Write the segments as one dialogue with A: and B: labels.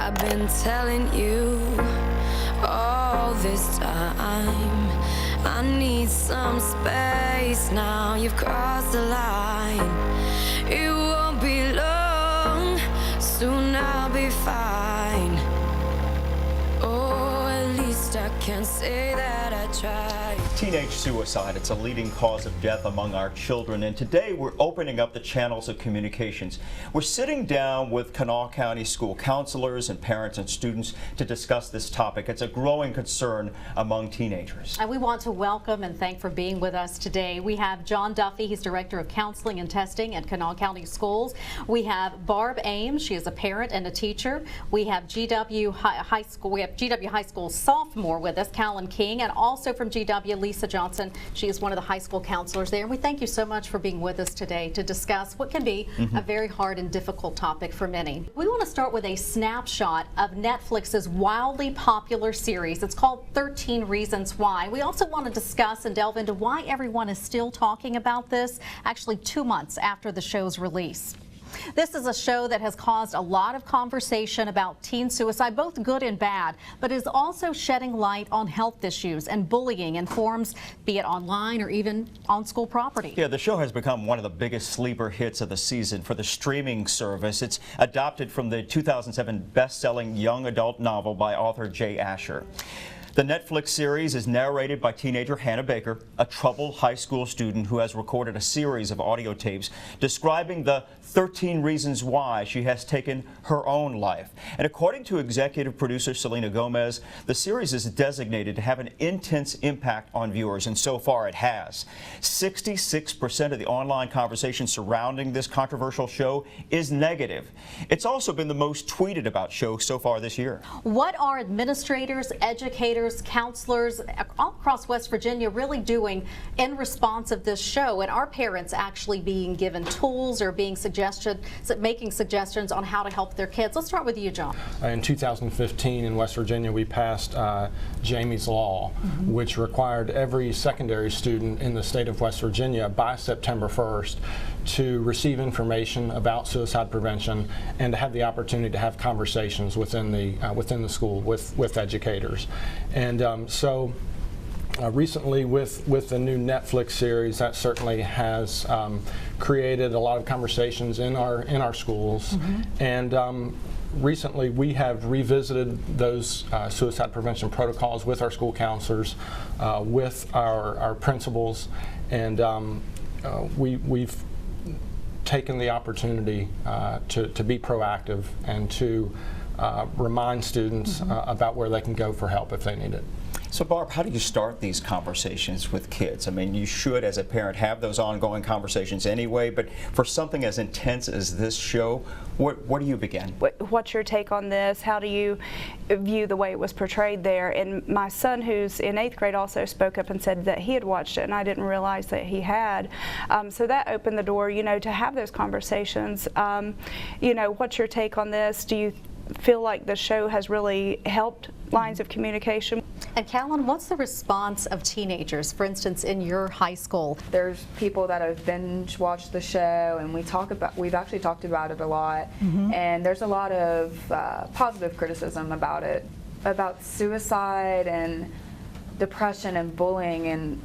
A: I've been telling you all this time, I need some space now. You've crossed the line. It won't be long, soon I'll be fine. Oh, at least I can say that I tried.
B: Teenage suicide, it's a leading cause of death among our children, and today we're opening up the channels of communications. We're sitting down with Kanawha County school counselors and parents and students to discuss this topic. It's a growing concern among teenagers.
C: And we want to welcome and thank for being with us today. We have John Duffy, he's Director of Counseling and Testing at Kanawha County Schools. We have Barb Ames, she is a parent and a teacher. We have GW High School sophomore with us, Callan King, and also from GW, Lisa Johnson. She is one of the high school counselors there. And we thank you so much for being with us today to discuss what can be a very hard and difficult topic for many. We want to start with a snapshot of Netflix's wildly popular series. It's called 13 Reasons Why. We also want to discuss and delve into why everyone is still talking about this, actually 2 months after the show's release. This is a show that has caused a lot of conversation about teen suicide, both good and bad, but is also shedding light on health issues and bullying in forms, be it online or even on school property. Yeah,
B: the show has become one of the biggest sleeper hits of the season for the streaming service. It's adopted from the 2007 best-selling young adult novel by author Jay Asher. The Netflix series is narrated by teenager Hannah Baker, a troubled high school student who has recorded a series of audio tapes describing the 13 reasons why she has taken her own life. And according to executive producer Selena Gomez, the series is designated to have an intense impact on viewers, and so far it has. 66% of the online conversation surrounding this controversial show is negative. It's also been the most tweeted about show so far this year.
C: What are administrators, educators, counselors all across West Virginia really doing in response of this show, and are parents actually being given tools or being making suggestions on how to help their kids? Let's start with you, John.
D: In 2015 in West Virginia, we passed Jamie's Law, which required every secondary student in the state of West Virginia by September 1st to receive information about suicide prevention and to have the opportunity to have conversations within the school with educators. And recently with the new Netflix series, that certainly has created a lot of conversations in our schools. And recently we have revisited those suicide prevention protocols with our school counselors, with our principals, and we've taken the opportunity to be proactive and to remind students about where they can go for help if they need it.
B: So Barb, how do you start these conversations with kids? I mean, you should, as a parent, have those ongoing conversations anyway, but for something as intense as this show, where do you begin?
E: What's your take on this? How do you view the way it was portrayed there? And my son, who's in 8th grade, also spoke up and said that he had watched it, and I didn't realize that he had. So that opened the door, you know, to have those conversations. You know, what's your take on this? Do you feel like the show has really helped lines of communication?
C: And Callan, what's the response of teenagers, for instance, in your high school?
F: There's people that have binge watched the show, and we've actually talked about it a lot, and there's a lot of positive criticism about it, about suicide and depression and bullying and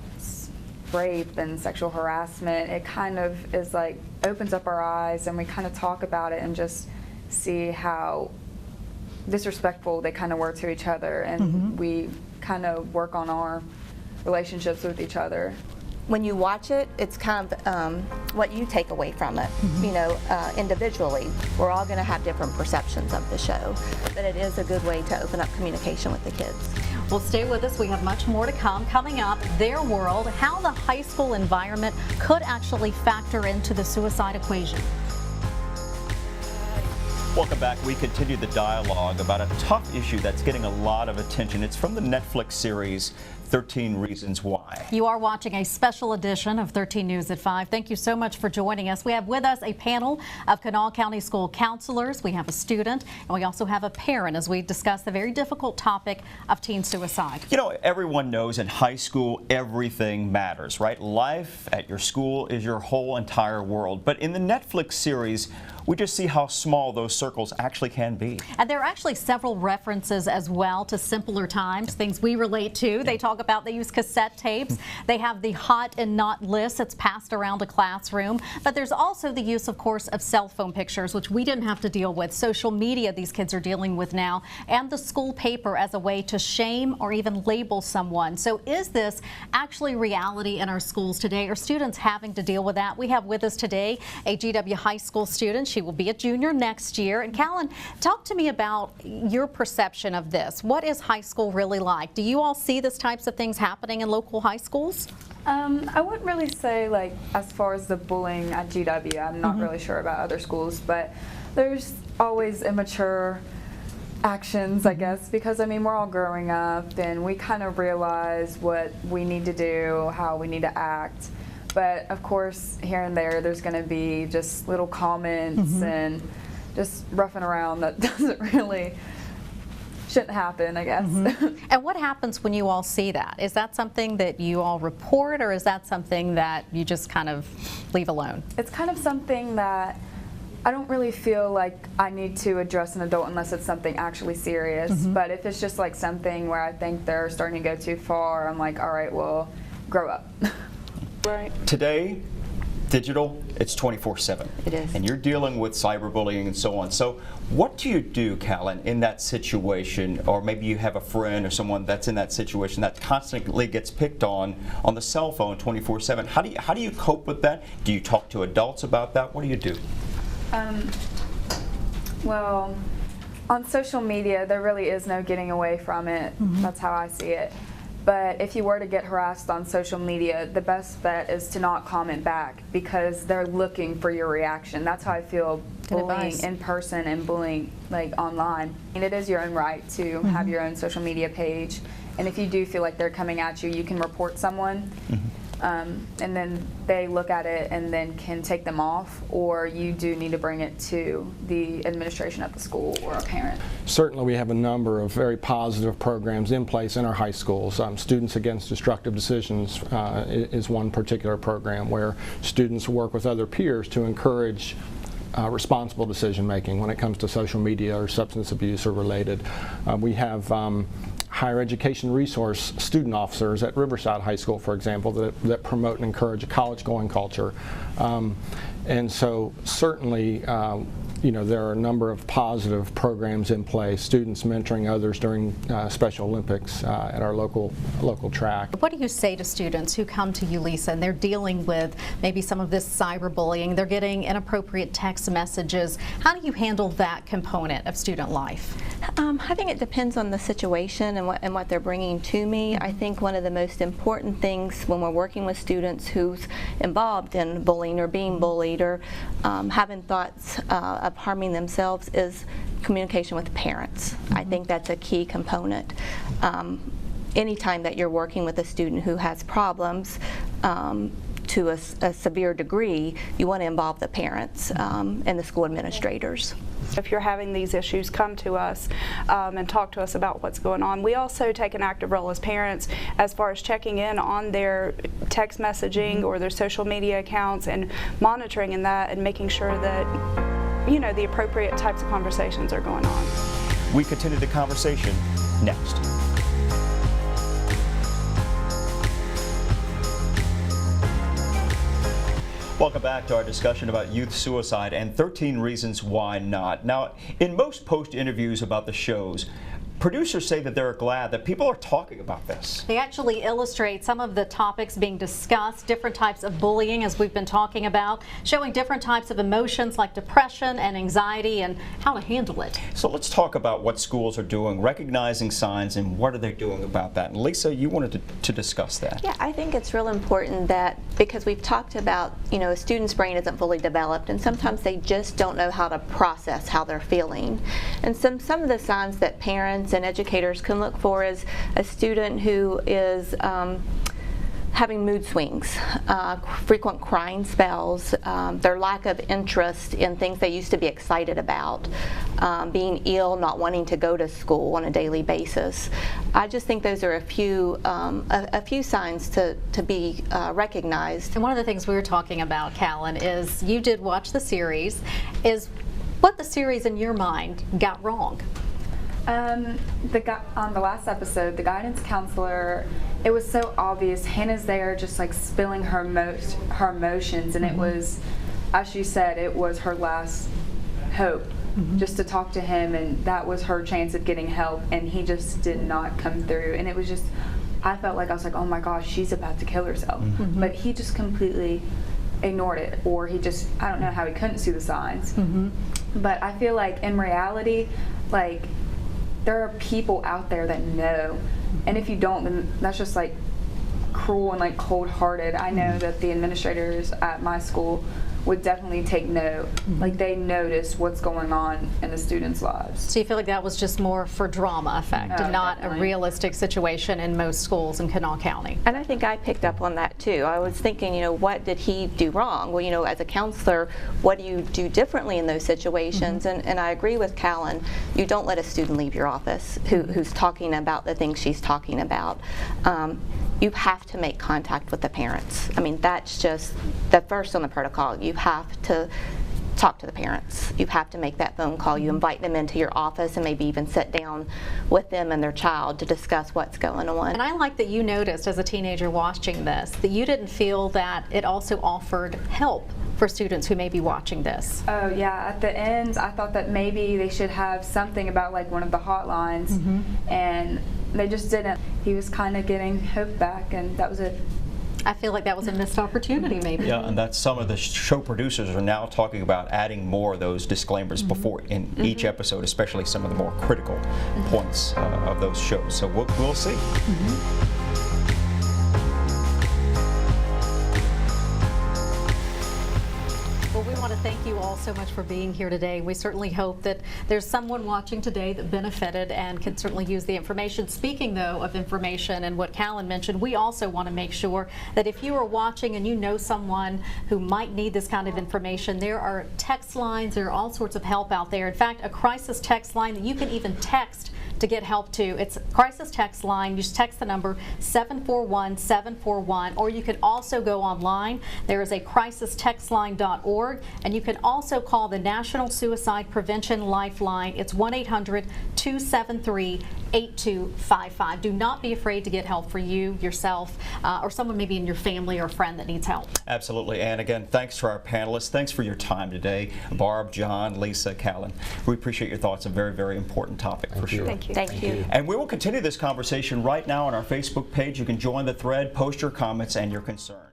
F: rape and sexual harassment. It kind of is like opens up our eyes, and we kind of talk about it and just see how disrespectful they kind of were to each other, and we kind of work on our relationships with each other.
G: When you watch it, it's kind of what you take away from it. You know, individually, we're all going to have different perceptions of the show, but it is a good way to open up communication with the kids.
C: Well, stay with us. We have much more to come. Coming up, their world, how the high school environment could actually factor into the suicide equation.
B: Welcome back. We continue the dialogue about a tough issue that's getting a lot of attention. It's from the Netflix series 13 Reasons Why.
C: You are watching a special edition of 13 News at 5. Thank you so much for joining us. We have with us a panel of Kanawha County school counselors. We have a student, and we also have a parent as we discuss the very difficult topic of teen suicide.
B: You know, everyone knows in high school everything matters, right? Life at your school is your whole entire world. But in the Netflix series, we just see how small those circles actually can be.
C: And there are actually several references as well to simpler times, things we relate to. They talk about, they use cassette tapes. They have the hot and not list that's passed around a classroom. But there's also the use, of course, of cell phone pictures, which we didn't have to deal with. Social media these kids are dealing with now, and the school paper as a way to shame or even label someone. So is this actually reality in our schools today? Are students having to deal with that? We have with us today a GW High School student. She will be a junior next year. And Callan, talk to me about your perception of this. What is high school really like? Do you all see these types of things happening in local high schools?
F: I wouldn't really say, like, as far as the bullying at GW, I'm not really sure about other schools, but there's always immature actions, I guess, because, I mean, we're all growing up and we kind of realize what we need to do, how we need to act. But of course, here and there, there's going to be just little comments and just roughing around that shouldn't happen, I guess.
C: And what happens when you all see that? Is that something that you all report, or is that something that you just kind of leave alone?
F: It's kind of something that I don't really feel like I need to address an adult unless it's something actually serious. But if it's just like something where I think they're starting to go too far, I'm like, all right, well, grow up.
E: Right.
B: Today, digital, it's 24/7.
G: It is.
B: And you're dealing with cyberbullying and so on. So what do you do, Callan, in that situation? Or maybe you have a friend or someone that's in that situation that constantly gets picked on the cell phone 24/7. How do you cope with that? Do you talk to adults about that? What do you do?
F: Well, on social media, there really is no getting away from it. That's how I see it. But if you were to get harassed on social media, the best bet is to not comment back, because they're looking for your reaction. That's how I feel bullying in person and bullying like online. And it is your own right to have your own social media page. And if you do feel like they're coming at you, you can report someone. And then they look at it and then can take them off, or you do need to bring it to the administration at the school or a parent.
D: Certainly we have a number of very positive programs in place in our high schools. Students Against Destructive Decisions is one particular program where students work with other peers to encourage responsible decision making when it comes to social media or substance abuse or related. We have higher education resource student officers at Riverside High School, for example, that promote and encourage a college-going culture. And so certainly, you know, there are a number of positive programs in place, students mentoring others during Special Olympics at our local track.
C: What do you say to students who come to you, Lisa, and they're dealing with maybe some of this cyberbullying, they're getting inappropriate text messages? How do you handle that component of student life?
G: I think it depends on the situation and what they're bringing to me. I think one of the most important things when we're working with students who's involved in bullying or being bullied or having thoughts of harming themselves is communication with parents. I think that's a key component. Anytime that you're working with a student who has problems to a severe degree, you want to involve the parents and the school administrators.
E: If you're having these issues, come to us and talk to us about what's going on. We also take an active role as parents as far as checking in on their text messaging or their social media accounts and monitoring in that and making sure that, you know, the appropriate types of conversations are going on.
B: We continue the conversation next. Welcome back to our discussion about youth suicide and 13 reasons why not. Now, in most post interviews about the shows, producers say that they're glad that people are talking about this.
C: They actually illustrate some of the topics being discussed, different types of bullying as we've been talking about, showing different types of emotions like depression and anxiety and how to handle it.
B: So let's talk about what schools are doing, recognizing signs, and what are they doing about that. And Lisa, you wanted to discuss that.
G: Yeah, I think it's real important that, because we've talked about, you know, a student's brain isn't fully developed, and sometimes they just don't know how to process how they're feeling. And some of the signs that parents and educators can look for is a student who is having mood swings, frequent crying spells, their lack of interest in things they used to be excited about, being ill, not wanting to go to school on a daily basis. I just think those are a few signs to be recognized.
C: And one of the things we were talking about, Callan, is you did watch the series. Is what the series in your mind got wrong?
F: On the last episode, the guidance counselor, it was so obvious. Hannah's there just like spilling her emotions, and it was, as she said, it was her last hope, just to talk to him, and that was her chance of getting help, and he just did not come through. And it was just, I felt like, I was like, oh my gosh, she's about to kill herself. But he just completely ignored it, or he just, I don't know how he couldn't see the signs. But I feel like in reality, like, there are people out there that know, and if you don't, then that's just like cruel and like cold-hearted. I know that the administrators at my school would definitely take note. Like, they notice what's going on in the students' lives.
C: So you feel like that was just more for drama effect and not
F: definitely.
C: a realistic situation in most schools in Kanawha County?
G: And I think I picked up on that too. I was thinking, you know, what did he do wrong? Well, you know, as a counselor, what do you do differently in those situations? And I agree with Callan. You don't let a student leave your office who's talking about the things she's talking about. You have to make contact with the parents. I mean, that's just the first on the protocol. You have to talk to the parents. You have to make that phone call. You invite them into your office and maybe even sit down with them and their child to discuss what's going on.
C: And I like that you noticed as a teenager watching this that you didn't feel that it also offered help for students who may be watching this.
F: Oh yeah, at the end I thought that maybe they should have something about like one of the hotlines, and they just didn't. He was kind of getting hope back, and that was it.
C: I feel like that was a missed opportunity maybe.
B: Yeah, and that's some of the show producers are now talking about adding more of those disclaimers before in each episode, especially some of the more critical points of those shows. So we'll see.
C: Well, we want to thank you all so much for being here today. We certainly hope that there's someone watching today that benefited and can certainly use the information. Speaking, though, of information and what Callan mentioned, we also want to make sure that if you are watching and you know someone who might need this kind of information, there are text lines, there are all sorts of help out there. In fact, a crisis text line that you can even text to get help to. It's a crisis text line. You just text the number 741-741, or you can also go online. There is a crisistextline.org, and you can also call the National Suicide Prevention Lifeline. It's 1-800-273-8255. Do not be afraid to get help for you, yourself, or someone maybe in your family or friend that needs help.
B: Absolutely. And again, thanks to our panelists. Thanks for your time today. Barb, John, Lisa, Callan. We appreciate your thoughts. A very, very important topic for sure.
E: Thank you.
G: Thank you.
B: And we will continue this conversation right now on our Facebook page. You can join the thread, post your comments and your concerns.